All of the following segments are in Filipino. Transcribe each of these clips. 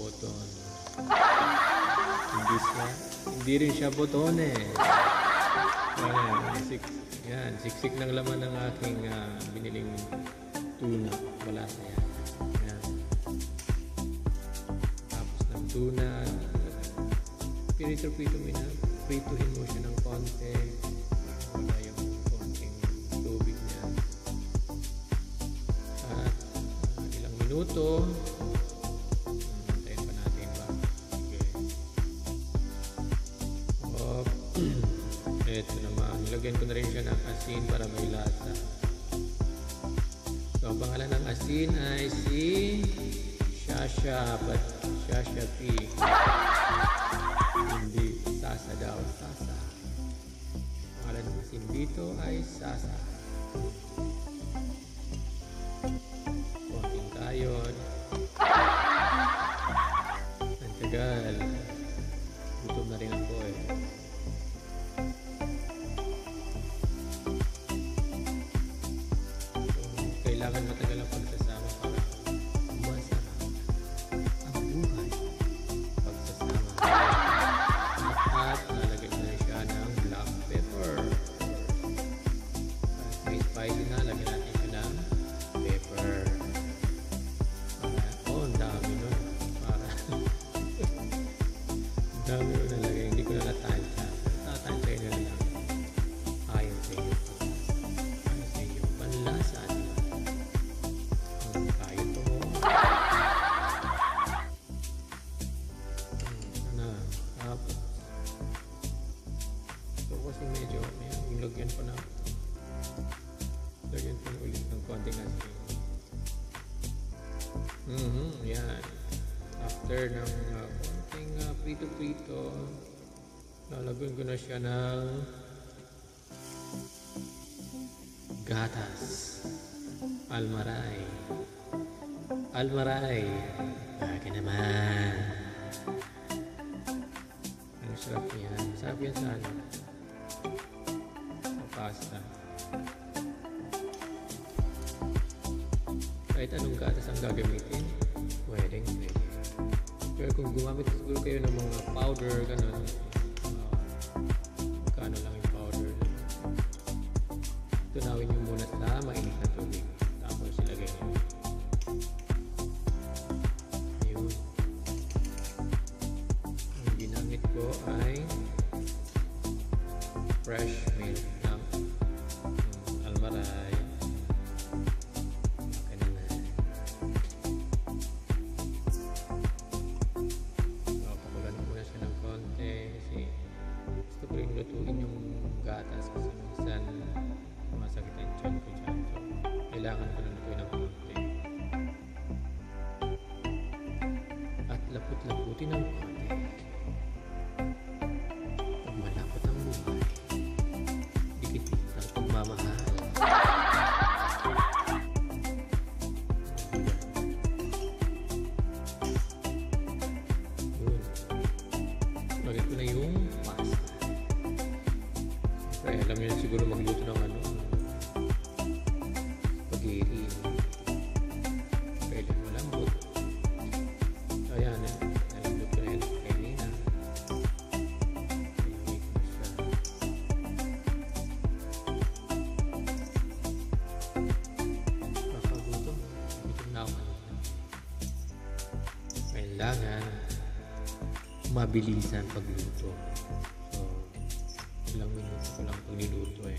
button. Hindi rin siya butone. Yan, siksik ng laman ng aking biniling tuna. Wala na yan. Yan. Tapos ng tuna, prituhin mo siya ng konti. Wala yung konting tubig niya. At ilang minuto, antayin pa natin ba? Sige. Ito naman, nilagyan ko na rin siya ng asin para may lasa. So, ang pangalan ng asin ay si Shasha P. Hindi, Sasa daw, Sasa. Pangalan ng asin dito ay Sasa. Konting kayon. Ang tagal. Gutom na rin ako eh. Kailangan matagal ang pagsasama para masarap ang buhay. Pagsasama. At lalagay na siya ng black pepper. At may spicy na, lagyan natin siya ng pepper. Ang dami nun. Dami nun nalagay. Hindi ko na natansya. Tatansya na lang. Ayaw sa iyo. Ayaw sa iyo. Panlasa. Kasi medyo lagyan pa na ulit ng konting asin. Yan. After ng konting prito-prito, lalagyan ko na siya ng gatas. Almaray. Baka naman. Ang sarap yan. Sarap yan sa ano? Pasta. Kahit anong gatas ang gagamitin, pwede. Pero kung gumamit siguro kayo ng mga powder, gano'n, magkano lang yung powder. Tunawin nyo muna sa mainit na tubig. Tapos ilagay nyo. Ayun. Ang ginamit ko ay fresh milk ng Almaray. Okay na. Pakulan ko muna siya ng konti kasi gusto ko rin lutuin yung gatas kasi minsan masakit ang tiyan ko dyan. So, kailangan ko na lutuin ng konti. At laput-laputin ng konti. Pag malapot ang buhay, pagmamahal. Yun. Lagyan ko na yung pasta. Kaya alam nyo na siguro magluto ng spaghetti. Pwede malambot. So ayan, nalambot ko na yan kanina. Kailangan mabilisan pagluto. So, ilang minuto ko lang pag niluto eh.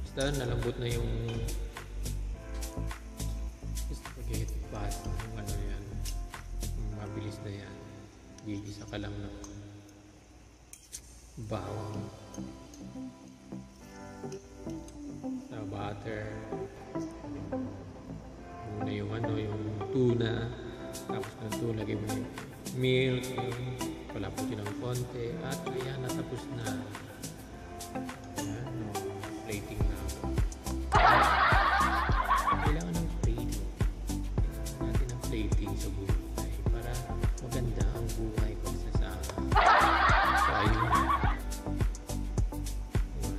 Basta nalambot na yung spaghetti pasta. Yung ano yan. Mabilis na yan. Gigisa ka lang ng bawang sa butter. Muna yung yung tuna. Tapos nito, lagay mo yung milk, palaputin ng konti, at ayan, natapos na. Ayan, plating na ako. Kailangan ng plating. Kailangan natin ng plating sa buhay para maganda ang buhay pagsasama. So, ayun.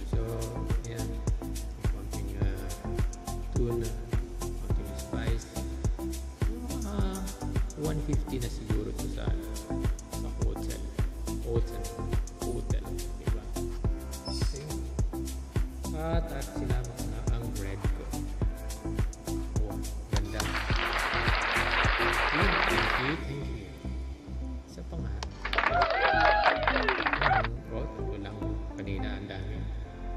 So, ayan, konting tuna, konting spice. 150 na siguro ito sa oats and poodle, diba? Ayun. At sinama ko na ang bread ko. Oh, ganda. Thank you. Isa pa nga. Oh, ito lang kanina, ang dami.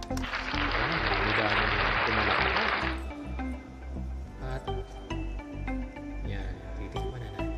Ang dami kumalaki. At yan, titikman na natin.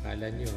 Kala nyo